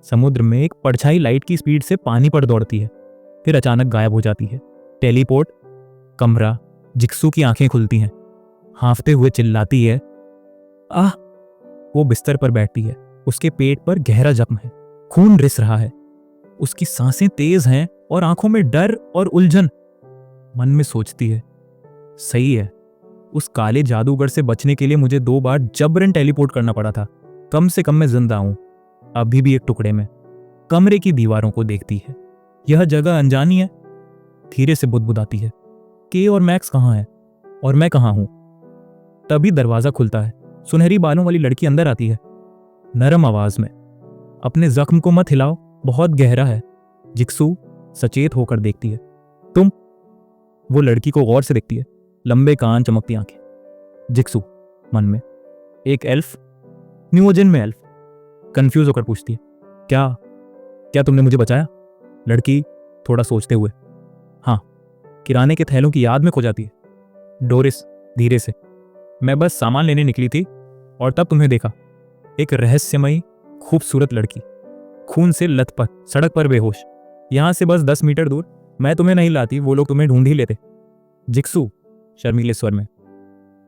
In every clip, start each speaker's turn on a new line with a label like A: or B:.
A: समुद्र में एक परछाई लाइट की स्पीड से पानी पर दौड़ती है, फिर अचानक गायब हो जाती है। टेलीपोर्ट कमरा। जिक्सू की आंखें खुलती हैं, हांफते हुए चिल्लाती है, आह। वो बिस्तर पर बैठती है। उसके पेट पर गहरा जख्म है, खून रिस रहा है। उसकी सांसें तेज हैं और आंखों में डर और उलझन। मन में सोचती है, सही है, उस काले जादूगर से बचने के लिए मुझे 2 बार जबरन टेलीपोर्ट करना पड़ा था। कम से कम मैं जिंदा हूं, अभी भी एक टुकड़े में। कमरे की दीवारों को देखती है, यह जगह अनजानी है। धीरे से बुदबुदाती है, के और मैक्स कहाँ है और मैं कहाँ हूं? तभी दरवाजा खुलता है। सुनहरी बालों वाली लड़की अंदर आती है, नरम आवाज में, अपने जख्म को मत हिलाओ, बहुत गहरा है। जिक्सू सचेत होकर देखती है, तुम? वो लड़की को गौर से देखती है, लंबे कान, चमकती आंखें। जिक्सू मन में, एक एल्फ, न्यूजन में एल्फ। कंफ्यूज होकर पूछती है, क्या तुमने मुझे बचाया? लड़की थोड़ा सोचते हुए, हाँ, किराने के थैलों की याद में खो जाती है। डोरिस धीरे से, मैं बस सामान लेने निकली थी और तब तुम्हें देखा। एक रहस्यमयी खूबसूरत लड़की, खून से लथपथ, सड़क पर बेहोश। यहां से बस 10 मीटर दूर। मैं तुम्हें नहीं लाती, वो लोग तुम्हें ढूंढ ही लेते। जिक्सू शर्मीले स्वर में,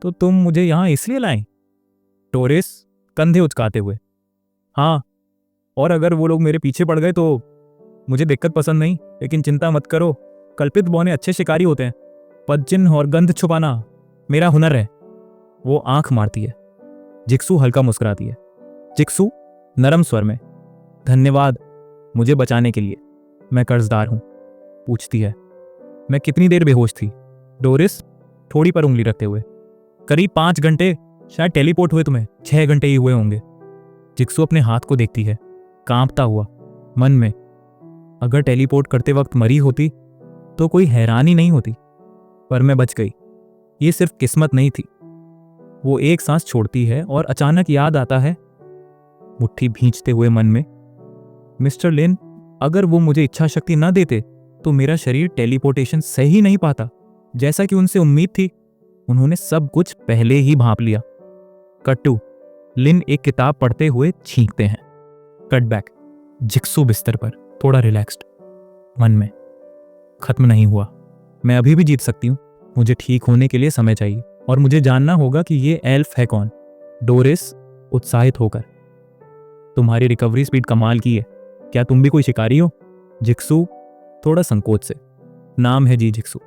A: तो तुम मुझे यहां इसलिए लाए? डोरिस कंधे उचकाते हुए, हाँ, और अगर वो लोग मेरे पीछे पड़ गए तो? मुझे दिक्कत पसंद नहीं, लेकिन चिंता मत करो, कल्पित बौने अच्छे शिकारी होते हैं। पदचिन्ह और गंध छुपाना मेरा हुनर है। वो आंख मारती है। जिक्सू हल्का मुस्कुराती है। जिक्सू नरम स्वर में, धन्यवाद मुझे बचाने के लिए, मैं कर्जदार हूं। पूछती है, मैं कितनी देर बेहोश थी? डोरिस थोड़ी पर उंगली रखते हुए, करीब 5 घंटे, शायद टेलीपोर्ट हुए तुम्हें 6 घंटे ही हुए होंगे। जिक्सू अपने हाथ को देखती है, कांपता हुआ, मन में, अगर टेलीपोर्ट करते वक्त मरी होती तो कोई हैरानी नहीं होती, पर मैं बच गई, ये सिर्फ किस्मत नहीं थी। वो एक सांस छोड़ती है और अचानक याद आता है, मुट्ठी भींचते हुए मन में, मिस्टर लिन, अगर वो मुझे इच्छा शक्ति न देते तो मेरा शरीर टेलीपोर्टेशन सह ही नहीं पाता, जैसा कि उनसे उम्मीद थी। उन्होंने सब कुछ पहले ही भांप लिया। कट टू, लिन एक किताब पढ़ते हुए छींकते हैं। कट बैक, जिक्सू बिस्तर पर, थोड़ा रिलैक्स्ड, मन में, खत्म नहीं हुआ, मैं अभी भी जीत सकती हूँ। मुझे ठीक होने के लिए समय चाहिए और मुझे जानना होगा कि ये एल्फ है कौन। डोरिस उत्साहित होकर, तुम्हारी रिकवरी स्पीड कमाल की है, क्या तुम भी कोई शिकारी हो? जिक्सू थोड़ा संकोच से, नाम है जी जिक्सू।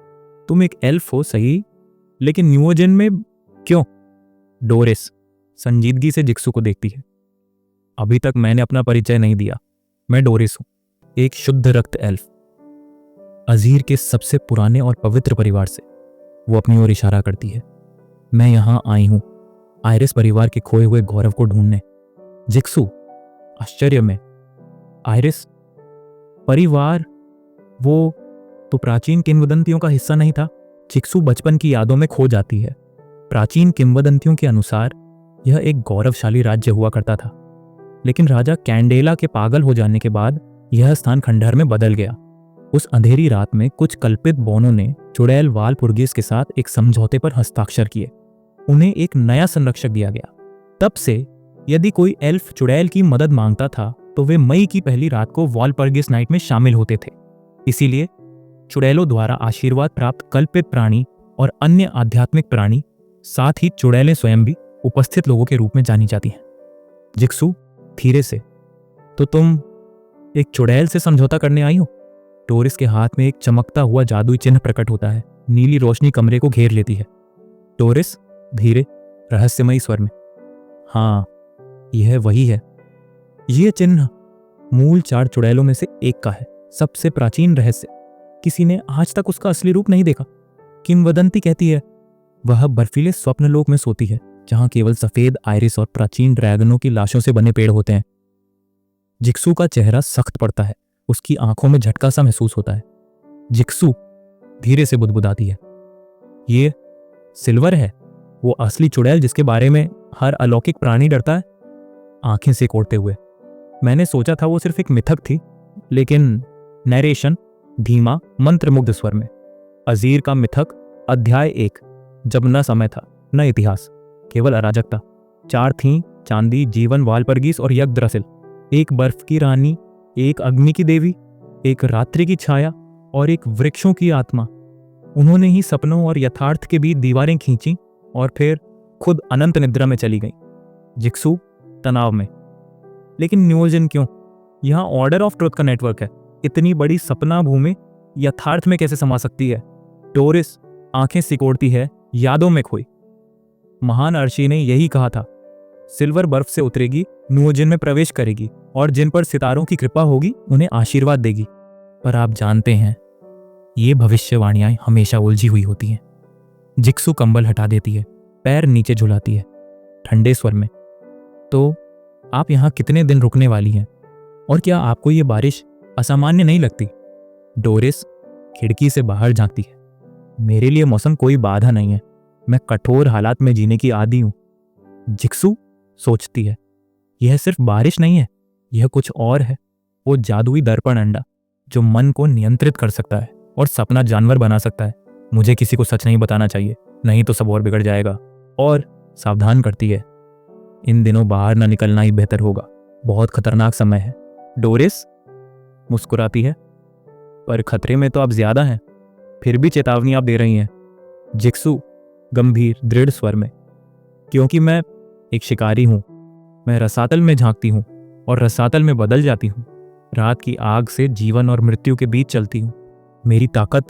A: तुम एक एल्फ हो सही, लेकिन न्यूजन में क्यों? डोरिस संजीदगी से जिक्सू को देखती है, अभी तक मैंने अपना परिचय नहीं दिया। मैं डोरिस हूं, एक शुद्ध रक्त एल्फ, अजीर के सबसे पुराने और पवित्र परिवार से। वो अपनी ओर इशारा करती है, मैं यहां आई हूं आयरिस परिवार के खोए हुए गौरव को ढूंढने। जिक्सू आश्चर्य में, आयरिस परिवार, वो तो प्राचीन किंवदंतियों का हिस्सा नहीं था? जिक्सू बचपन की यादों में खो जाती है। प्राचीन किंवदंतियों के अनुसार यह एक गौरवशाली राज्य हुआ करता था, लेकिन राजा कैंडेला के पागल हो जाने के बाद यह स्थान खंडहर में बदल गया। उस अंधेरी रात में कुछ कल्पित बोनों ने चुड़ैल वालपुर्गिस के साथ एक समझौते पर हस्ताक्षर किए। उन्हें एक नया संरक्षक दिया गया। तब से यदि कोई एल्फ चुड़ैल की मदद मांगता था तो वे मई की पहली रात को वालपुर्गिस नाइट में शामिल होते थे। इसीलिए चुड़ैलों द्वारा आशीर्वाद प्राप्त कल्पित प्राणी और अन्य आध्यात्मिक प्राणी, साथ ही चुड़ैलें स्वयं भी उपस्थित लोगों के रूप में जानी जाती हैं। जिक्सू धीरे से, तो तुम एक चुड़ैल से समझौता करने आई हो? डोरिस के हाथ में एक चमकता हुआ जादुई चिन्ह प्रकट होता है। नीली रोशनी कमरे को घेर लेती है। डोरिस धीरे, रहस्यमयी स्वर में, हाँ, यह वही है। यह चिन्ह मूल 4 चुड़ैलों में से एक का है, सबसे प्राचीन रहस्य। किसी ने आज तक उसका असली रूप नहीं देखा। किंवदंती कहती है वह बर्फीले स्वप्नलोक में सोती है, जहां केवल सफेद आयरिस और प्राचीन ड्रैगनों की लाशों से बने पेड़ होते हैं। जिक्सू का चेहरा सख्त पड़ता है, उसकी आंखों में झटका सा महसूस होता है। जिक्सू धीरे से बुदबुदाती है, ये सिल्वर है, वो असली चुड़ैल जिसके बारे में हर अलौकिक प्राणी डरता है। आंखें से कोड़ते हुए, मैंने सोचा था वो सिर्फ एक मिथक थी, लेकिन नरेशन धीमा, मंत्रमुग्ध स्वर में, अजीर का मिथक, अध्याय 1, जब न समय था न इतिहास, केवल अराजकता। 4 थीं, चांदी, जीवन, वालपर्गीस और यज्ञद्रसिल। एक बर्फ की रानी, एक अग्नि की देवी, एक रात्रि की छाया और एक वृक्षों की आत्मा। उन्होंने ही सपनों और यथार्थ के बीच दीवारें खींची और फिर खुद अनंत निद्रा में चली गई। जिक्सू तनाव में। लेकिन नियोजन क्यों? यहां ऑर्डर ऑफ ट्रुथ का नेटवर्क है। इतनी बड़ी सपना भूमि यथार्थ में कैसे समा सकती है? डोरिस आंखें सिकोड़ती है, यादों में खोई। महान अर्शी ने यही कहा था, सिल्वर बर्फ से उतरेगी, नियोजन में प्रवेश करेगी और जिन पर सितारों की कृपा होगी उन्हें आशीर्वाद देगी। पर आप जानते हैं, ये भविष्यवाणियां हमेशा उलझी हुई होती हैं। जिक्सू कंबल हटा देती है, पैर नीचे झुलाती है, ठंडे स्वर में, तो आप यहाँ कितने दिन रुकने वाली हैं? और क्या आपको ये बारिश असामान्य नहीं लगती? डोरिस खिड़की से बाहर झांकती है। मेरे लिए मौसम कोई बाधा नहीं है, मैं कठोर हालात में जीने की आदी हूं। जिक्सू सोचती है, यह सिर्फ बारिश नहीं है, यह कुछ और है। वो जादुई दर्पण अंडा जो मन को नियंत्रित कर सकता है और सपना जानवर बना सकता है। मुझे किसी को सच नहीं बताना चाहिए, नहीं तो सब और बिगड़ जाएगा। और सावधान करती है, इन दिनों बाहर न निकलना ही बेहतर होगा, बहुत खतरनाक समय है। डोरिस मुस्कुराती है, पर खतरे में तो आप ज्यादा हैं, फिर भी चेतावनी आप दे रही हैं। जिक्सू गंभीर दृढ़ स्वर में, क्योंकि मैं एक शिकारी हूं, मैं रसातल में झांकती हूं और रसातल में बदल जाती हूं। रात की आग से जीवन और मृत्यु के बीच चलती हूं। मेरी ताकत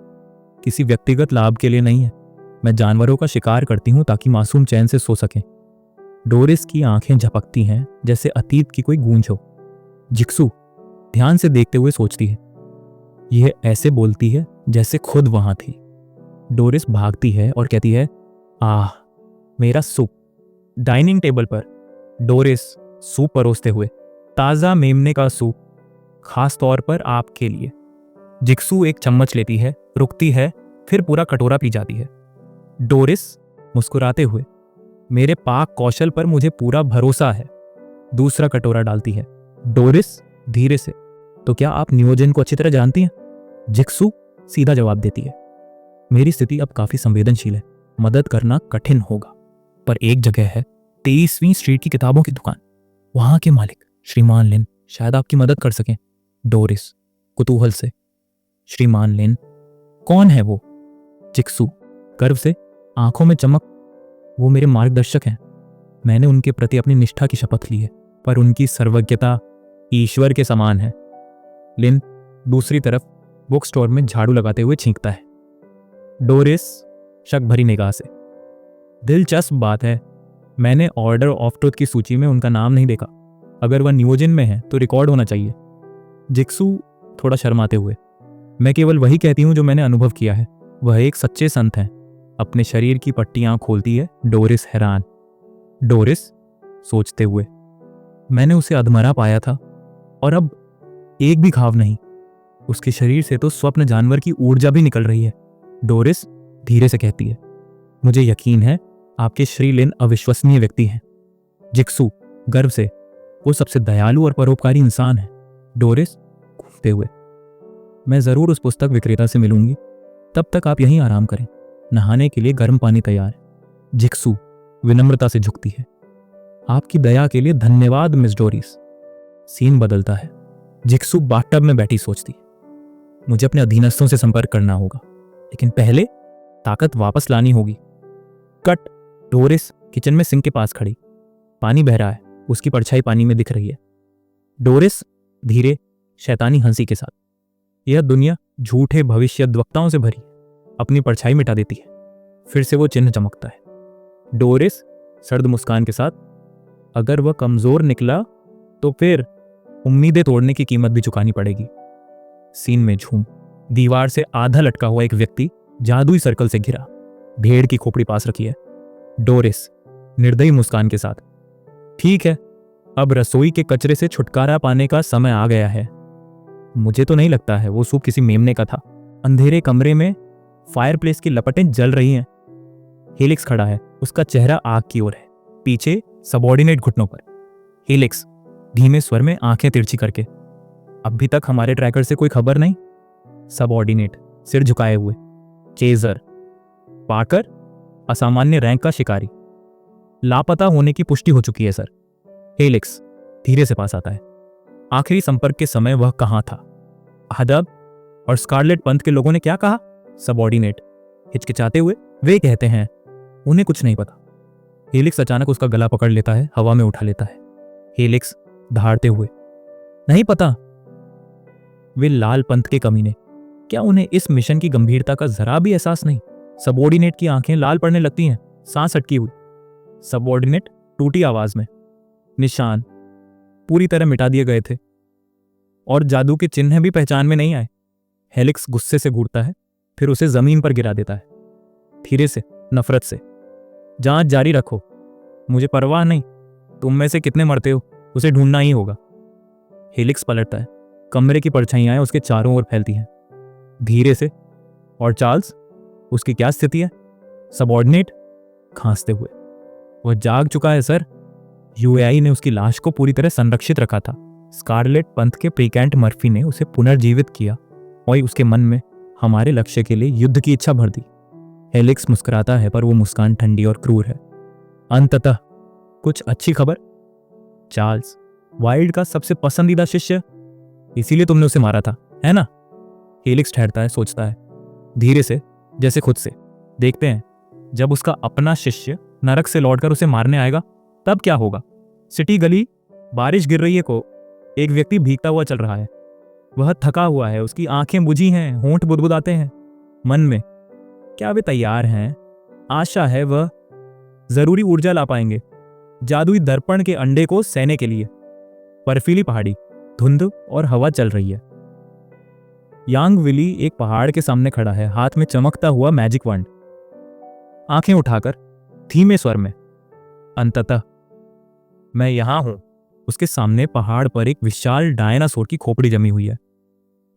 A: किसी व्यक्तिगत लाभ के लिए नहीं है, मैं जानवरों का शिकार करती हूं ताकि मासूम चैन से सो सकें। डोरिस की आंखें झपकती हैं जैसे अतीत की कोई गूंज हो। जिक्सू ध्यान से देखते हुए सोचती है, यह ऐसे बोलती है जैसे खुद वहां थी। डोरिस भागती है और कहती है, आह मेरा सूप। डाइनिंग टेबल पर डोरिस सूप परोसते हुए, ताजा मेमने का सूप, खास तौर पर आपके लिए। जिक्सू एक चम्मच लेती है, रुकती है, फिर पूरा कटोरा पी जाती है। डोरिस मुस्कुराते हुए, मेरे पाक कौशल पर मुझे पूरा भरोसा है। दूसरा कटोरा डालती है। डोरिस धीरे से, तो क्या आप नियोजन को अच्छी तरह जानती हैं? जिक्सू सीधा जवाब देती है, मेरी स्थिति अब काफी संवेदनशील है, मदद करना कठिन होगा। पर एक जगह है, 23वीं स्ट्रीट की किताबों की दुकान, वहां के मालिक श्रीमान लिन शायद आपकी मदद कर सकें। डोरिस कुतूहल से, श्रीमान लिन कौन है वो? जिक्सू गर्व से, आंखों में चमक, वो मेरे मार्गदर्शक हैं। मैंने उनके प्रति अपनी निष्ठा की शपथ ली है, पर उनकी सर्वज्ञता ईश्वर के समान है। लिन दूसरी तरफ बुक स्टोर में झाड़ू लगाते हुए छींकता है। डोरिस शक भरी निगाह से, दिलचस्प बात है, मैंने ऑर्डर ऑफ ट्रुथ की सूची में उनका नाम नहीं देखा। अगर वह नियोजन में है तो रिकॉर्ड होना चाहिए। जिक्सू थोड़ा शर्माते हुए, मैं केवल वही कहती हूं जो मैंने अनुभव किया है। वह एक सच्चे संत हैं। अपने शरीर की पट्टियां खोलती है डोरिस हैरान। डोरिस सोचते हुए, मैंने उसे अधमरा पाया था और अब एक भी घाव नहीं। उसके शरीर से तो स्वप्न जानवर की ऊर्जा भी निकल रही है। डोरिस धीरे से कहती है, मुझे यकीन है आपके श्री लिन अविश्वसनीय व्यक्ति हैं। जिक्सू गर्व से, वो सबसे दयालु और परोपकारी इंसान है। डोरिस घूमते हुए, मैं जरूर उस पुस्तक विक्रेता से मिलूंगी, तब तक आप यहीं आराम करें, नहाने के लिए गर्म पानी तैयार है। जिक्सू विनम्रता से झुकती है, आपकी दया के लिए धन्यवाद मिस डोरिस। सीन बदलता है। जिक्सू बाथटब में बैठी सोचती है, मुझे अपने अधीनस्थों से संपर्क करना होगा, लेकिन पहले ताकत वापस लानी होगी। कट डोरिस किचन में सिंक के पास खड़ी, पानी बह रहा है, उसकी परछाई पानी में दिख रही है। डोरिस धीरे शैतानी हंसी के साथ, यह दुनिया झूठे भविष्यद्वक्ताओं से भरी, अपनी परछाई मिटा देती है। फिर से वो चिन्ह चमकता है। डोरिस सर्द मुस्कान के साथ, अगर वह कमजोर निकला तो फिर उम्मीदें तोड़ने की कीमत भी चुकानी पड़ेगी। सीन में झूम, दीवार से आधा लटका हुआ एक व्यक्ति जादुई सर्कल से घिरा, भेड़ की खोपड़ी पास रखी है। डोरिस निर्दयी मुस्कान के साथ, ठीक है, अब रसोई के कचरे से छुटकारा पाने का समय आ गया है। मुझे तो नहीं लगता है वो सूप किसी मेमने का था। अंधेरे कमरे में फायरप्लेस की लपटें जल रही हैं। हेलिक्स खड़ा है, उसका चेहरा आग की ओर है, पीछे सबऑर्डिनेट घुटनों पर। हेलिक्स धीमे स्वर में आंखें तिरछी करके, अभी तक हमारे ट्रैकर से कोई खबर नहीं? सबऑर्डिनेट सिर झुकाए हुए, चेजर पाकर असामान्य रैंक का शिकारी, लापता होने की पुष्टि हो चुकी है सर। हेलिक्स धीरे से पास आता है, आखिरी संपर्क के समय वह कहाँ था? अहदब और स्कारलेट पंथ के लोगों ने क्या कहा? सबऑर्डिनेट हिचकिचाते हुए वे कहते हैं उन्हें कुछ नहीं पता। हेलिक्स अचानक उसका गला पकड़ लेता है, हवा में उठा लेता है। हेलिक्स दहाड़ते हुए, नहीं पता। वे लाल पंथ के कमीने, क्या उन्हें इस मिशन की गंभीरता का जरा भी एहसास नहीं? सबऑर्डिनेट की आंखें लाल पड़ने लगती हैं, सांस अटकी हुई। सबऑर्डिनेट टूटी आवाज में, निशान पूरी तरह मिटा दिए गए थे और जादू के चिन्ह भी पहचान में नहीं आए। हेलिक्स गुस्से से घूरता है, फिर उसे जमीन पर गिरा देता है, धीरे से, नफरत से। जांच जारी रखो, मुझे परवाह नहीं, तुम में से कितने मरते हो, उसे ढूंढना ही होगा। हेलिक्स पलटता है, कमरे की परछाइयां उसके चारों ओर फैलती हैं, धीरे से। और चार्ल्स, उसकी क्या स्थिति है? सबऑर्डिनेट खांसते हुए, वह जाग चुका है सर। यूएआई ने उसकी लाश को पूरी तरह संरक्षित रखा था। स्कारलेट पंथ के प्रीकेंट मर्फी ने उसे पुनर्जीवित किया और उसके मन में हमारे लक्ष्य के लिए युद्ध की इच्छा भर दी। हेलिक्स मुस्कुराता है, पर वो मुस्कान ठंडी और क्रूर है। अंततः कुछ अच्छी खबर? चार्ल्स वाइल्ड का सबसे पसंदीदा शिष्य, इसीलिए तुमने उसे मारा था, है ना? हेलिक्स ठहरता है, सोचता है, धीरे से, जैसे खुद से। देखते हैं, जब उसका अपना शिष्य नरक से लौटकर उसे मारने आएगा तब क्या होगा? सिटी गली, बारिश गिर रही है को एक व्यक्ति भीगता हुआ चल रहा है। वह थका हुआ है, उसकी आंखें बुझी हैं, होंठ बुदबुदाते हैं। मन में, क्या वे तैयार हैं? आशा है वह जरूरी ऊर्जा ला पाएंगे जादुई दर्पण के अंडे को सहने के लिए। बर्फीली पहाड़ी, धुंध और हवा चल रही है। यांग विली एक पहाड़ के सामने खड़ा है, हाथ में चमकता हुआ मैजिक वंड, आंखें उठाकर धीमे स्वर में, अंततः मैं यहां हूं। उसके सामने पहाड़ पर एक विशाल डायनासोर की खोपड़ी जमी हुई है।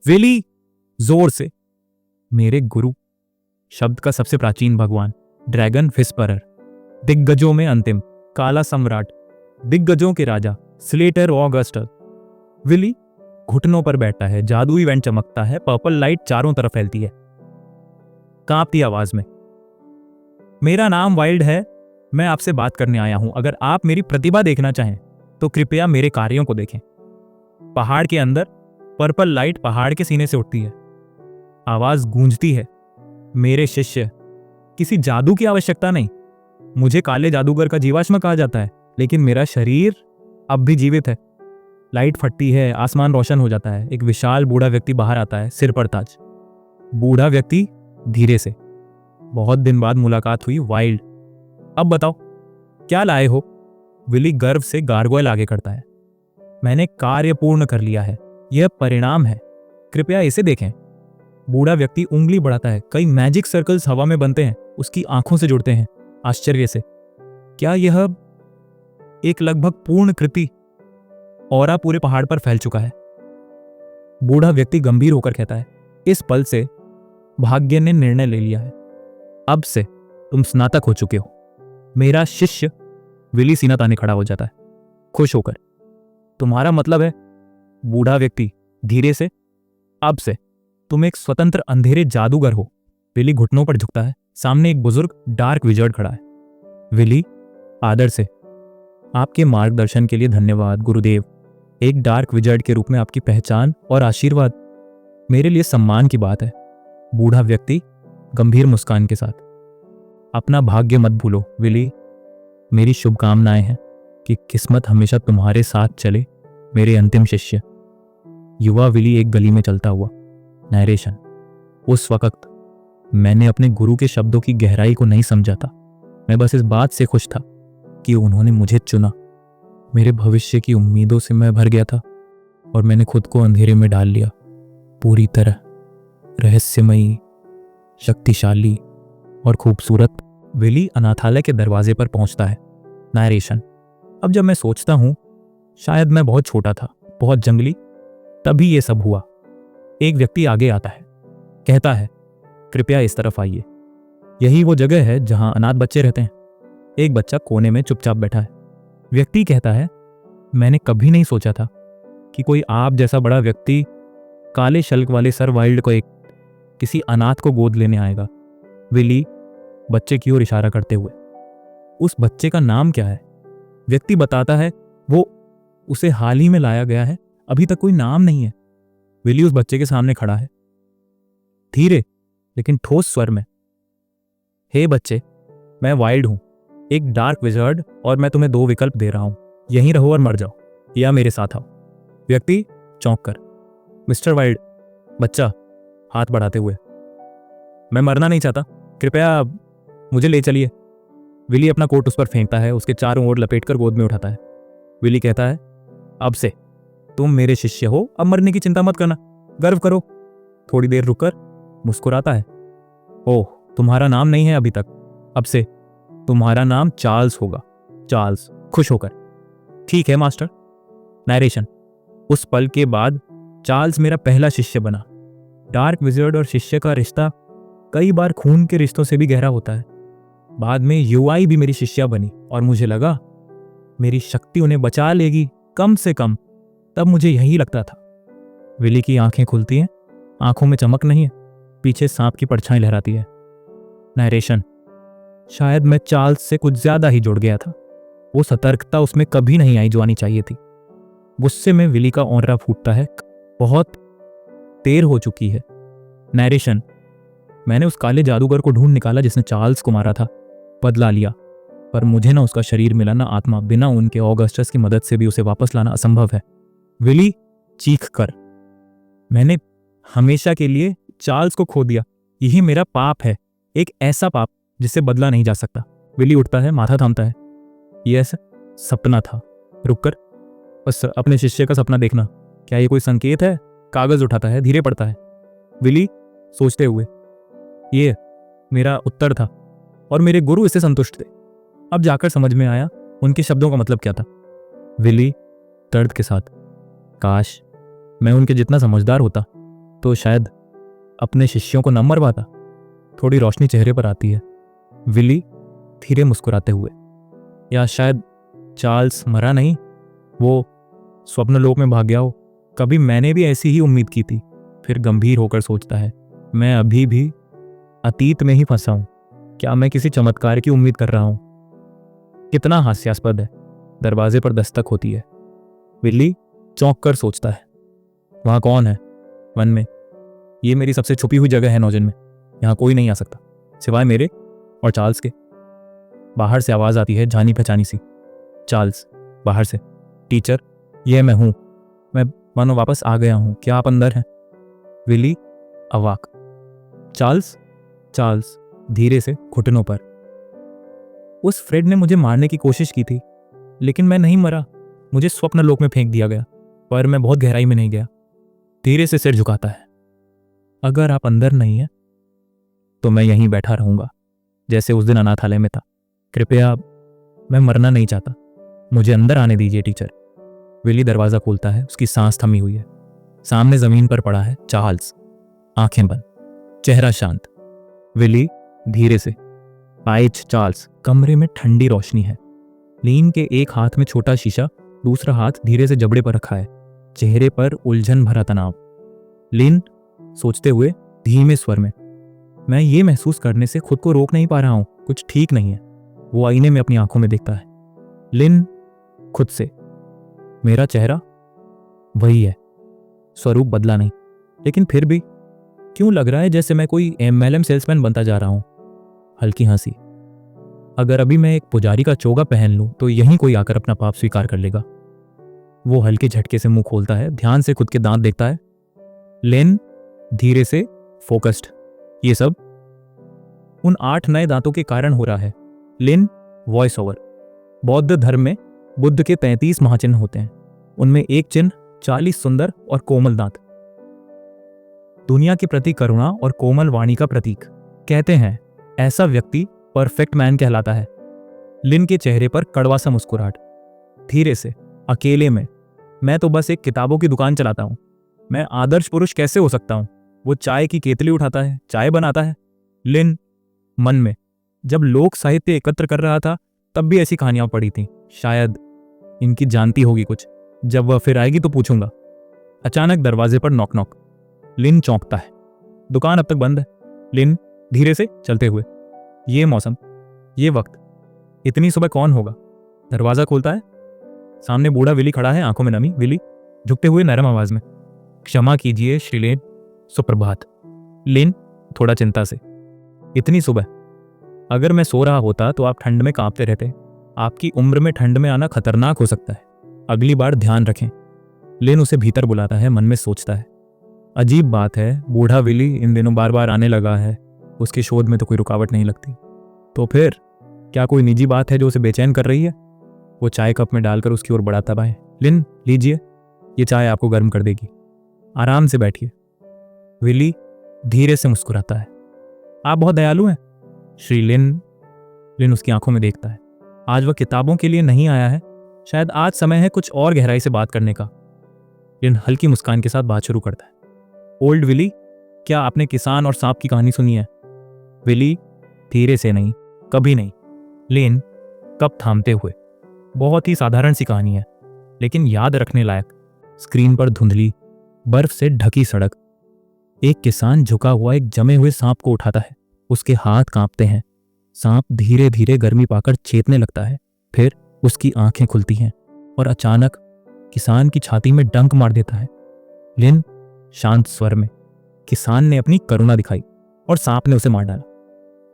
A: विली, जोर से। मेरे गुरु, शब्द का सबसे प्राचीन भगवान, ड्रैगन विस्परर, दिग्गजों में अंतिम, काला सम्राट, दिग्गजों के राजा, स्लेटर ऑगस्टस। विली घुटनों पर बैठता है, जादुई वैंड चमकता है, पर्पल लाइट चारों तरफ फैलती है। कांपती आवाज में, मेरा नाम वाइल्ड है, मैं आपसे बात करने आया हूं। अगर आप मेरी प्रतिभा देखना चाहें तो कृपया मेरे कार्यों को देखें। पहाड़ के अंदर पर्पल लाइट पहाड़ के सीने से उठती है। आवाज गूंजती है, मेरे शिष्य, किसी जादू की आवश्यकता नहीं। मुझे काले जादूगर का जीवाश्म कहा जाता है, लेकिन मेरा शरीर अब भी जीवित है। लाइट फटती है, आसमान रोशन हो जाता है। एक विशाल बूढ़ा व्यक्ति बाहर आता है, सिर पर ताज। बूढ़ा व्यक्ति धीरे से, बहुत दिन बाद मुलाकात हुई वाइल्ड, अब बताओ क्या लाए हो? विली गर्व से गार्गोयल आगे करता है, मैंने कार्य पूर्ण कर लिया है, यह परिणाम है, कृपया इसे देखें। बूढ़ा व्यक्ति उंगली बढ़ाता है, कई मैजिक सर्कल्स हवा में बनते हैं, उसकी आंखों से जुड़ते हैं, आश्चर्य से। क्या यह एक लगभग पूर्ण कृति? औरा पूरे पहाड़ पर फैल चुका है। बूढ़ा व्यक्ति गंभीर होकर कहता है, इस पल से भाग्य ने निर्णय ले लिया है, अब से तुम स्नातक हो चुके हो। मेरा शिष्य, विली सीना ताने खड़ा हो जाता है, खुश होकर। तुम्हारा मतलब है? बूढ़ा व्यक्ति धीरे से, अब से तुम एक स्वतंत्र अंधेरे जादूगर हो। विली घुटनों पर झुकता है, सामने एक बुजुर्ग डार्क विजर्ड खड़ा है। विली आदर से, आपके मार्गदर्शन के लिए धन्यवाद गुरुदेव। एक डार्क विजर्ड के रूप में आपकी पहचान और आशीर्वाद मेरे लिए सम्मान की बात है। बूढ़ा व्यक्ति गंभीर मुस्कान के साथ, अपना भाग्य मत भूलो विली, मेरी शुभकामनाएं हैं कि किस्मत हमेशा तुम्हारे साथ चले, मेरे अंतिम शिष्य। युवा विली एक गली में चलता हुआ। नरेशन, उस वक्त मैंने अपने गुरु के शब्दों की गहराई को नहीं समझा था। मैं बस इस बात से खुश था कि उन्होंने मुझे चुना। मेरे भविष्य की उम्मीदों से मैं भर गया था और मैंने खुद को अंधेरे में डाल लिया, पूरी तरह। रहस्यमयी, शक्तिशाली और खूबसूरत। विली अनाथालय के दरवाजे पर पहुंचता है। नरेशन, अब जब मैं सोचता हूं, शायद मैं बहुत छोटा था, बहुत जंगली, तभी ये सब हुआ। एक व्यक्ति आगे आता है, कहता है, कृपया इस तरफ आइए। यही वो जगह है जहां अनाथ बच्चे रहते हैं। एक बच्चा कोने में चुपचाप बैठा है। व्यक्ति कहता है, मैंने कभी नहीं सोचा था कि कोई आप जैसा बड़ा व्यक्ति काले शल्क वाले सर वाइल्ड को एक किसी अनाथ को गोद लेने आएगा। विली बच्चे की ओर इशारा करते हुए, उस बच्चे का नाम क्या है? व्यक्ति बताता है, वो उसे हाल ही में लाया गया है, अभी तक कोई नाम नहीं है। विली उस बच्चे के सामने खड़ा है, धीरे लेकिन ठोस स्वर में। हे बच्चे, मैं वाइल्ड हूं, एक डार्क विजर्ड, और मैं तुम्हें 2 विकल्प दे रहा हूं, यहीं रहो और मर जाओ, या मेरे साथ आओ। व्यक्ति चौंक कर, मिस्टर वाइल्ड, बच्चा हाथ बढ़ाते हुए, मैं मरना नहीं चाहता, कृपया मुझे ले चलिए। विली अपना कोट उस पर फेंकता है, उसके चारों ओर लपेटकर गोद में उठाता है। विली कहता है, अब से तुम मेरे शिष्य हो, अब मरने की चिंता मत करना, गर्व करो। थोड़ी देर रुककर मुस्कुराता है, ओह, तुम्हारा नाम नहीं है अभी तक, अब से तुम्हारा नाम चार्ल्स होगा। चार्ल्स खुश होकर, ठीक है मास्टर। नरेशन, उस पल के बाद चार्ल्स मेरा पहला शिष्य बना। डार्क विजर्ड और शिष्य का रिश्ता कई बार खून के रिश्तों से भी गहरा होता है। बाद में यूआई भी मेरी शिष्या बनी और मुझे लगा मेरी शक्ति उन्हें बचा लेगी, कम से कम तब मुझे यही लगता था। विली की आंखें खुलती हैं, आंखों में चमक नहीं है, पीछे सांप की परछाई लहराती है। नरेशन, शायद मैं चार्ल्स से कुछ ज्यादा ही जुड़ गया था। वो सतर्कता उसमें कभी नहीं आई जो आनी चाहिए थी। गुस्से में विली का औंरा फूटता है, बहुत देर हो चुकी है। नरेशन, मैंने उस काले जादूगर को ढूंढ निकाला जिसने चार्ल्स को मारा था, बदला लिया, पर मुझे ना उसका शरीर मिला ना आत्मा। बिना उनके ऑगस्टस की मदद से भी उसे वापस लाना असंभव है। विली चीख कर, मैंने हमेशा के लिए चार्ल्स को खो दिया, यही मेरा पाप है, एक ऐसा पाप जिससे बदला नहीं जा सकता। विली उठता है, माथा थामता है, यह ऐसा सपना था। रुककर, बस अपने शिष्य का सपना देखना, क्या ये कोई संकेत है? कागज उठाता है, धीरे पढ़ता है। विली सोचते हुए, ये मेरा उत्तर था और मेरे गुरु इससे संतुष्ट थे। अब जाकर समझ में आया उनके शब्दों का मतलब क्या था। विली दर्द के साथ, काश मैं उनके जितना समझदार होता तो शायद अपने शिष्यों को न मर पाता। थोड़ी रोशनी चेहरे पर आती है। विली धीरे मुस्कुराते हुए, या शायद चार्ल्स मरा नहीं, वो स्वप्नलोक में भाग गया हो। कभी मैंने भी ऐसी ही उम्मीद की थी। फिर गंभीर होकर सोचता है, मैं अभी भी अतीत में ही फंसा हूं। क्या मैं किसी चमत्कार की उम्मीद कर रहा हूं? कितना हास्यास्पद है। दरवाजे पर दस्तक होती है। विली चौंक कर सोचता है, वहां कौन है? वन में, ये मेरी सबसे छुपी हुई जगह है नौजन में, यहां कोई नहीं आ सकता सिवाय मेरे और चार्ल्स के। बाहर से आवाज आती है, जानी पहचानी सी। चार्ल्स बाहर से, टीचर, यह मैं हूं, मैं मानो वापस आ गया हूं, क्या आप अंदर हैं? विली अवाक, चार्ल्स, चार्ल्स धीरे से घुटनों पर, उस फ्रेड ने मुझे मारने की कोशिश की थी, लेकिन मैं नहीं मरा, मुझे स्वप्न लोक में फेंक दिया गया, पर मैं बहुत गहराई में नहीं गया। धीरे से सिर झुकाता है, अगर आप अंदर नहीं हैं तो मैं यहीं बैठा रहूंगा, जैसे उस दिन अनाथालय में था। कृपया, मैं मरना नहीं चाहता, मुझे अंदर आने दीजिए टीचर। विली दरवाजा खोलता है, उसकी सांस थमी हुई है। सामने जमीन पर पड़ा है चार्ल्स, आंखें बंद, चेहरा शांत। विली धीरे से, पाइच चार्ल्स। कमरे में ठंडी रोशनी है। लीन के एक हाथ में छोटा शीशा, दूसरा हाथ धीरे से जबड़े पर रखा है, चेहरे पर उलझन भरा तनाव। लिन सोचते हुए धीमे स्वर में, मैं ये महसूस करने से खुद को रोक नहीं पा रहा हूं, कुछ ठीक नहीं है। वो आईने में अपनी आंखों में देखता है। लिन खुद से, मेरा चेहरा वही है, स्वरूप बदला नहीं, लेकिन फिर भी क्यों लग रहा है जैसे मैं कोई MLM सेल्समैन बनता जा रहा हूं। हल्की हंसी, अगर अभी मैं एक पुजारी का चोगा पहन लूं तो यहीं कोई आकर अपना पाप स्वीकार कर लेगा। वो हल्के झटके से मुंह खोलता है, ध्यान से खुद के दांत देखता है। लेन धीरे से, फोकस्ड, ये सब उन 8 नए दांतों के कारण हो रहा है। लेन वॉइस ओवर, बौद्ध धर्म में बुद्ध के 33 महाचिन्ह होते हैं, उनमें एक चिन्ह 40 सुंदर और कोमल दांत, दुनिया के प्रति करुणा और कोमल वाणी का प्रतीक। कहते हैं ऐसा व्यक्ति परफेक्ट मैन कहलाता है। लिन के चेहरे पर कड़वा सा मुस्कुराहट। धीरे से, अकेले में, मैं तो बस एक किताबों की दुकान चलाता हूं, मैं आदर्श पुरुष कैसे हो सकता हूं? वो चाय की केतली उठाता है, चाय बनाता है। लिन मन में, जब लोक साहित्य एकत्र कर रहा था तब भी ऐसी कहानियां पढ़ी थी, शायद इनकी जानती होगी कुछ, जब वह फिर आएगी तो पूछूंगा। अचानक दरवाजे पर नॉक नॉक। लिन चौंकता है, दुकान अब तक बंद है। लिन धीरे से चलते हुए, ये मौसम, ये वक्त, इतनी सुबह कौन होगा? दरवाजा खोलता है, सामने बूढ़ा विली खड़ा है, आंखों में नमी। विली, झुकते हुए नरम आवाज में, क्षमा कीजिए श्री लिन, सुप्रभात। लिन थोड़ा चिंता से, इतनी सुबह? अगर मैं सो रहा होता तो आप ठंड में कांपते रहते। आपकी उम्र में ठंड में आना खतरनाक हो सकता है, अगली बार ध्यान रखें। लिन उसे भीतर बुलाता है, मन में सोचता है, अजीब बात है, बूढ़ा विली इन दिनों बार बार आने लगा है, उसके शोध में तो कोई रुकावट नहीं लगती। तो फिर क्या कोई निजी बात है जो उसे बेचैन कर रही है? वो चाय कप में डालकर उसकी ओर बढ़ाता है। लिन लीजिए, ये चाय आपको गर्म कर देगी, आराम से बैठिए। विली धीरे से मुस्कुराता है। आप बहुत दयालु हैं श्री लिन। लिन उसकी आंखों में देखता है। आज वह किताबों के लिए नहीं आया है, शायद आज समय है कुछ और गहराई से बात करने का। लिन हल्की मुस्कान के साथ बात शुरू करता है। ओल्ड विली, क्या आपने किसान और सांप की कहानी सुनी है? विली धीरे से, नहीं, कभी नहीं। लिन कप थामते हुए, बहुत ही साधारण सी कहानी है, लेकिन याद रखने लायक। स्क्रीन पर धुंधली बर्फ से ढकी सड़क, एक किसान झुका हुआ एक जमे हुए सांप को उठाता है। उसके हाथ कांपते हैं। सांप धीरे धीरे गर्मी पाकर चेतने लगता है। फिर उसकी आंखें खुलती हैं और अचानक किसान की छाती में डंक मार देता है। लिन शांत स्वर में, किसान ने अपनी करुणा दिखाई और सांप ने उसे मार डाला।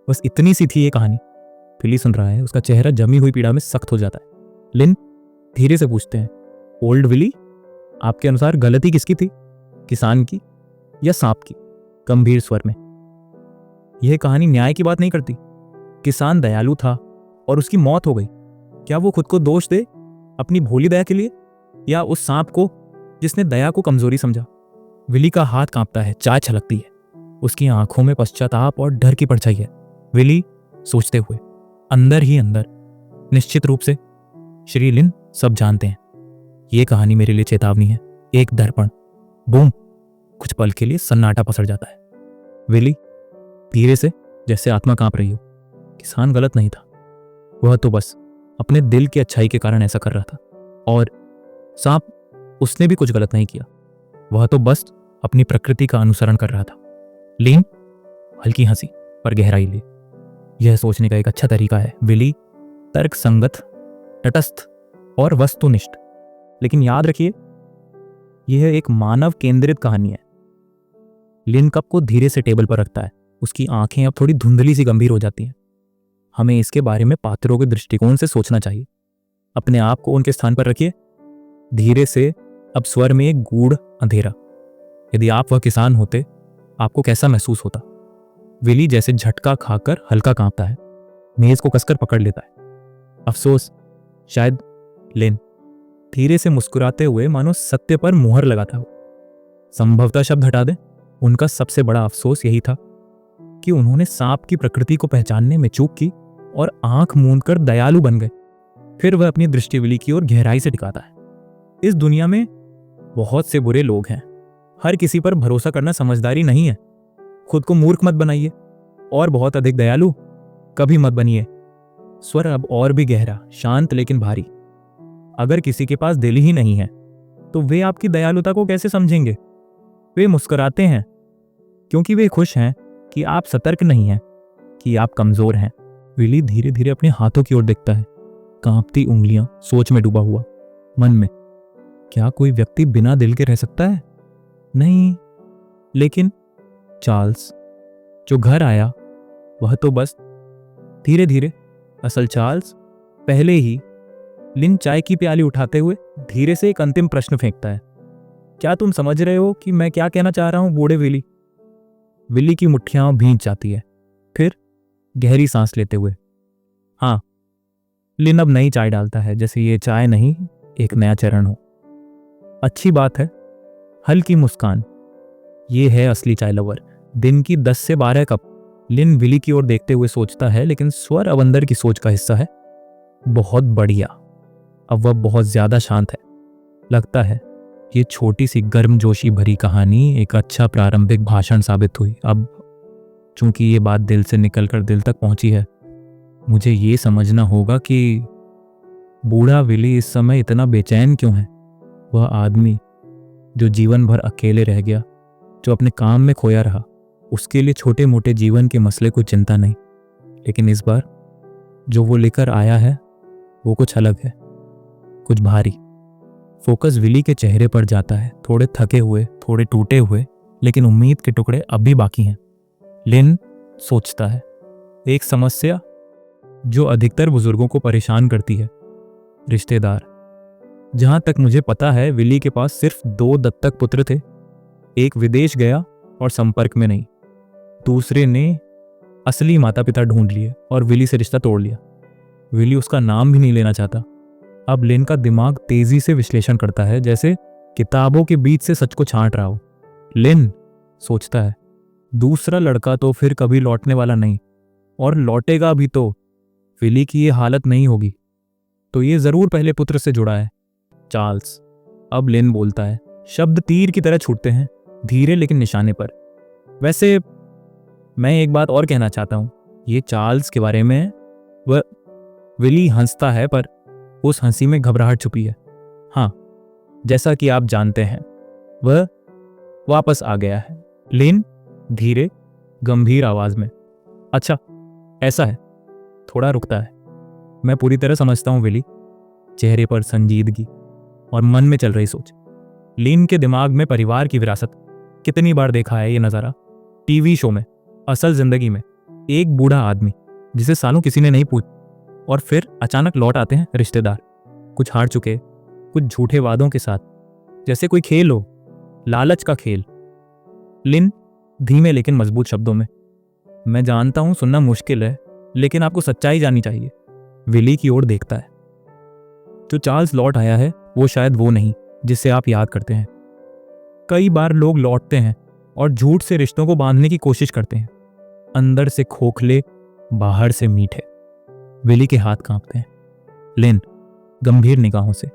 A: बस इतनी सी थी ये कहानी। विली सुन रहा है, उसका चेहरा जमी हुई पीड़ा में सख्त हो जाता है। लिन धीरे से पूछते हैं, ओल्ड विली, आपके अनुसार गलती किसकी थी, किसान की या सांप की? गंभीर स्वर में, यह कहानी न्याय की बात नहीं करती। किसान दयालु था और उसकी मौत हो गई। क्या वो खुद को दोष दे अपनी भोली दया के लिए, या उस सांप को जिसने दया को कमजोरी समझा? विली का हाथ कांपता है, चाय छलकती है। उसकी आंखों में पश्चाताप और डर की परछाई है। विली सोचते हुए, अंदर ही अंदर, निश्चित रूप से श्री लिन सब जानते हैं। ये कहानी मेरे लिए चेतावनी है, एक दर्पण। बूम, कुछ पल के लिए सन्नाटा पसर जाता है। विली धीरे से, जैसे आत्मा कांप रही हो, किसान गलत नहीं था, वह तो बस अपने दिल की अच्छाई के कारण ऐसा कर रहा था। और सांप, उसने भी कुछ गलत नहीं किया, वह तो बस अपनी प्रकृति का अनुसरण कर रहा था। लिन हल्की हंसी पर गहराई ले, यह सोचने का एक अच्छा तरीका है विली, तर्क संगत, तटस्थ और वस्तुनिष्ठ। लेकिन याद रखिए, यह एक मानव केंद्रित कहानी है। लिन कप को धीरे से टेबल पर रखता है। उसकी आंखें अब थोड़ी धुंधली सी गंभीर हो जाती हैं। हमें इसके बारे में पात्रों के दृष्टिकोण से सोचना चाहिए। अपने आप को उनके स्थान पर रखिए। धीरे से, अब स्वर में एक गूढ़ अंधेरा। यदि आप वह किसान होते, आपको कैसा महसूस होता? विली जैसे झटका खाकर हल्का कांपता है, मेज को कसकर पकड़ लेता है। अफसोस, शायद। लिन धीरे से मुस्कुराते हुए, मानो सत्य पर मुहर लगाता हो। संभवतः शब्द हटा दें, उनका सबसे बड़ा अफसोस यही था कि उन्होंने सांप की प्रकृति को पहचानने में चूक की और आंख मूंदकर दयालु बन गए। फिर वह अपनी दृष्टि विली की ओर गहराई से टिकाता है। इस दुनिया में बहुत से बुरे लोग हैं। हर किसी पर भरोसा करना समझदारी नहीं है। खुद को मूर्ख मत बनाइए और बहुत अधिक दयालु कभी मत बनिए। स्वर अब और भी गहरा, शांत लेकिन भारी। अगर किसी के पास दिल ही नहीं है, तो वे आपकी दयालुता को कैसे समझेंगे? वे मुस्कुराते हैं क्योंकि वे खुश हैं कि आप सतर्क नहीं हैं, कि आप कमजोर हैं। विली धीरे धीरे अपने हाथों की ओर देखता है, कांपती उंगलियां, सोच में डूबा हुआ। मन में, क्या कोई व्यक्ति बिना दिल के रह सकता है? नहीं, लेकिन चार्ल्स जो घर आया, वह तो बस। धीरे धीरे, असल चार्ल्स पहले ही। लिन चाय की प्याली उठाते हुए धीरे से एक अंतिम प्रश्न फेंकता है, क्या तुम समझ रहे हो कि मैं क्या कहना चाह रहा हूं बूढ़े विली? विली की मुट्ठियां भींच जाती है। फिर गहरी सांस लेते हुए, हाँ। लिन अब नई चाय डालता है, जैसे ये चाय नहीं, एक नया चरण हो। अच्छी बात है। हल्की मुस्कान, ये है असली चाय लवर। दिन की 10 से 12 कप। लिन विली की ओर देखते हुए सोचता है, लेकिन स्वर अब अंदर की सोच का हिस्सा है। बहुत बढ़िया। अब वह बहुत ज्यादा शांत है। लगता है ये छोटी सी गर्मजोशी भरी कहानी एक अच्छा प्रारंभिक भाषण साबित हुई। अब चूंकि ये बात दिल से निकलकर दिल तक पहुंची है, मुझे ये समझना होगा कि बूढ़ा विली इस समय इतना बेचैन क्यों है। वह आदमी जो जीवन भर अकेले रह गया, जो अपने काम में खोया रहा, उसके लिए छोटे मोटे जीवन के मसले को चिंता नहीं। लेकिन इस बार जो वो लेकर आया है, वो कुछ अलग है, कुछ भारी। फोकस विली के चेहरे पर जाता है, थोड़े थके हुए, थोड़े टूटे हुए, लेकिन उम्मीद के टुकड़े अब भी बाकी हैं। लिन सोचता है, एक समस्या जो अधिकतर बुजुर्गों को परेशान करती है, रिश्तेदार। जहां तक मुझे पता है विली के पास सिर्फ 2 दत्तक पुत्र थे। एक विदेश गया और संपर्क में नहीं, दूसरे ने असली माता पिता ढूंढ लिए और विली से रिश्ता तोड़ लिया। विली उसका नाम भी नहीं लेना चाहता। अब लिन का दिमाग तेजी से विश्लेषण करता है, जैसे किताबों के बीच से सच को छांट रहा हो। लिन सोचता है, दूसरा लड़का तो फिर कभी लौटने वाला नहीं, और लौटेगा भी तो विली की ये हालत नहीं होगी, तो ये जरूर पहले पुत्र से जुड़ा है, चार्ल्स। अब लिन बोलता है, शब्द तीर की तरह छूटते हैं, धीरे लेकिन निशाने पर। वैसे मैं एक बात और कहना चाहता हूं, ये चार्ल्स के बारे में। वह विली हंसता है, पर उस हंसी में घबराहट छुपी है। हाँ, जैसा कि आप जानते हैं, वह वापस आ गया है। लिन धीरे गंभीर आवाज में, अच्छा ऐसा है। थोड़ा रुकता है। मैं पूरी तरह समझता हूं विली, चेहरे पर संजीदगी और मन में चल रही सोच। लिन के दिमाग में परिवार की विरासत, कितनी बार देखा है ये नजारा, टीवी शो में, असल जिंदगी में। एक बूढ़ा आदमी जिसे सालों किसी ने नहीं पूछ, और फिर अचानक लौट आते हैं रिश्तेदार, कुछ हार चुके, कुछ झूठे वादों के साथ, जैसे कोई खेल हो, लालच का खेल। लिन धीमे लेकिन मजबूत शब्दों में, मैं जानता हूं सुनना मुश्किल है, लेकिन आपको सच्चाई जाननी चाहिए। विली की ओर देखता है। जो चार्ल्स लौट आया है वो शायद वो नहीं जिसे आप याद करते हैं। कई बार लोग लौटते हैं और झूठ से रिश्तों को बांधने की कोशिश करते हैं, अंदर से खोखले, बाहर से मीठे। विली के हाथ कांपते हैं। लिन गंभीर निगाहों से,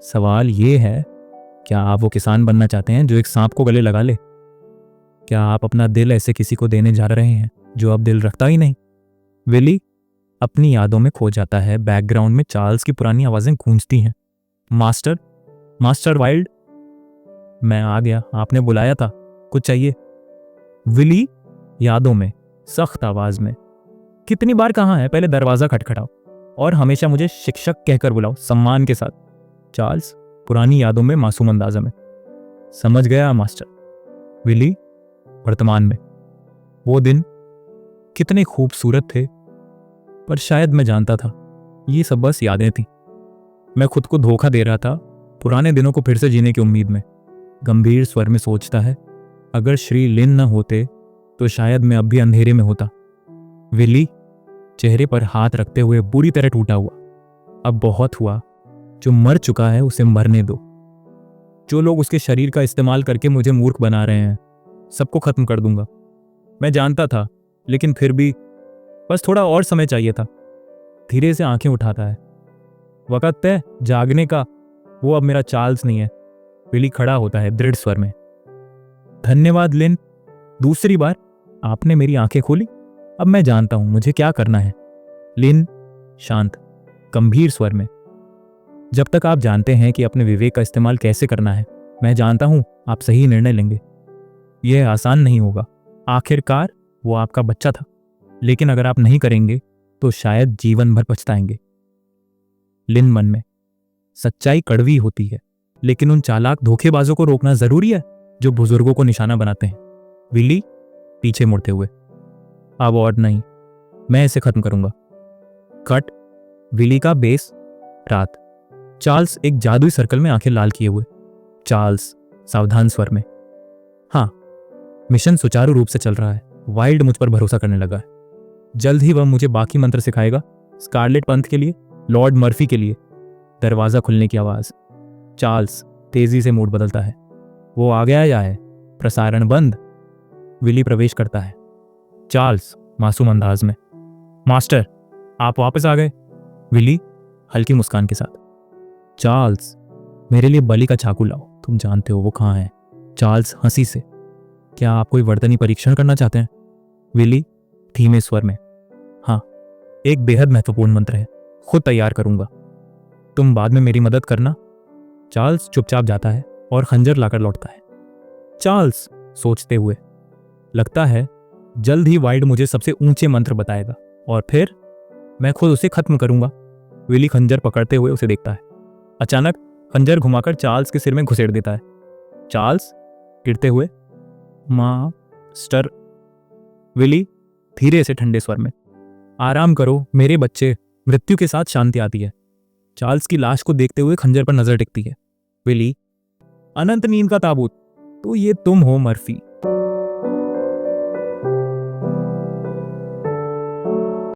A: सवाल ये है, क्या आप वो किसान बनना चाहते हैं जो एक सांप को गले लगा ले? क्या आप अपना दिल ऐसे किसी को देने जा रहे हैं जो अब दिल रखता ही नहीं? विली अपनी यादों में खो जाता है। बैकग्राउंड में चार्ल्स की पुरानी आवाजें गूंजती हैं। मास्टर, मास्टर वाइल्ड, मैं आ गया, आपने बुलाया था, कुछ चाहिए? विली यादों में सख्त आवाज में, कितनी बार कहा है पहले दरवाजा खटखटाओ और हमेशा मुझे शिक्षक कहकर बुलाओ, सम्मान के साथ। चार्ल्स पुरानी यादों में मासूम अंदाजा में, समझ गया मास्टर। विली वर्तमान में, वो दिन कितने खूबसूरत थे, पर शायद मैं जानता था ये सब बस यादें थी। मैं खुद को धोखा दे रहा था, पुराने दिनों को फिर से जीने की उम्मीद में। गंभीर स्वर में सोचता है, अगर श्री लिन न होते तो शायद मैं अब भी अंधेरे में होता। विली चेहरे पर हाथ रखते हुए बुरी तरह टूटा हुआ, अब बहुत हुआ, जो मर चुका है उसे मरने दो। जो लोग उसके शरीर का इस्तेमाल करके मुझे मूर्ख बना रहे हैं, सबको खत्म कर दूंगा। मैं जानता था, लेकिन फिर भी बस थोड़ा और समय चाहिए था। धीरे से आंखें उठाता है। वक्त है जागने का, वो अब मेरा चार्ल्स नहीं है। विली खड़ा होता है दृढ़ स्वर में, धन्यवाद लिन, दूसरी बार आपने मेरी आंखें खोली, अब मैं जानता हूं मुझे क्या करना है। लिन शांत गंभीर स्वर में, जब तक आप जानते हैं कि अपने विवेक का इस्तेमाल कैसे करना है, मैं जानता हूं आप सही निर्णय लेंगे। यह आसान नहीं होगा, आखिरकार वो आपका बच्चा था, लेकिन अगर आप नहीं करेंगे तो शायद जीवन भर पछताएंगे। लिन मन में, सच्चाई कड़वी होती है, लेकिन उन चालाक धोखेबाजों को रोकना जरूरी है जो बुजुर्गों को निशाना बनाते हैं। विली पीछे मुड़ते हुए, अब और नहीं, मैं इसे खत्म करूंगा। कट। विली का बेस रात। चार्ल्स एक जादुई सर्कल में आंखें लाल किए हुए। चार्ल्स सावधान स्वर में, हाँ, मिशन सुचारू रूप से चल रहा है। वाइल्ड मुझ पर भरोसा करने लगा है। जल्द ही वह मुझे बाकी मंत्र सिखाएगा, स्कारलेट पंथ के लिए, लॉर्ड मर्फी के लिए। दरवाजा खुलने की आवाज। चार्ल्स तेजी से मूड बदलता है। वो आ गया या है? प्रसारण बंद। विली प्रवेश करता है। चार्ल्स मासूम अंदाज में, मास्टर आप वापस आ गए। विली हल्की मुस्कान के साथ, चार्ल्स मेरे लिए बलि का चाकू लाओ, तुम जानते हो वो कहाँ है। चार्ल्स हंसी से, क्या आप कोई वर्तनी परीक्षण करना चाहते हैं? विली धीमे स्वर में, हाँ, एक बेहद महत्वपूर्ण मंत्र है, खुद तैयार करूंगा, तुम बाद में मेरी मदद करना। चार्ल्स चुपचाप जाता है और खंजर लाकर लौटता है। चार्ल्स सोचते हुए, लगता है जल्द ही वाइल्ड मुझे सबसे ऊंचे मंत्र बताएगा और फिर मैं खुद उसे खत्म करूंगा। विली खंजर पकड़ते हुए उसे देखता है। अचानक खंजर घुमाकर चार्ल्स के सिर में घुसेड़ देता है। चार्ल्स गिरते हुए, मास्टर। विली धीरे से ठंडे स्वर में, आराम करो मेरे बच्चे, मृत्यु के साथ शांति आती है। चार्ल्स की लाश को देखते हुए खंजर पर नजर टिकती है। विली, अनंत नींद का ताबूत, तो ये तुम हो मर्फी।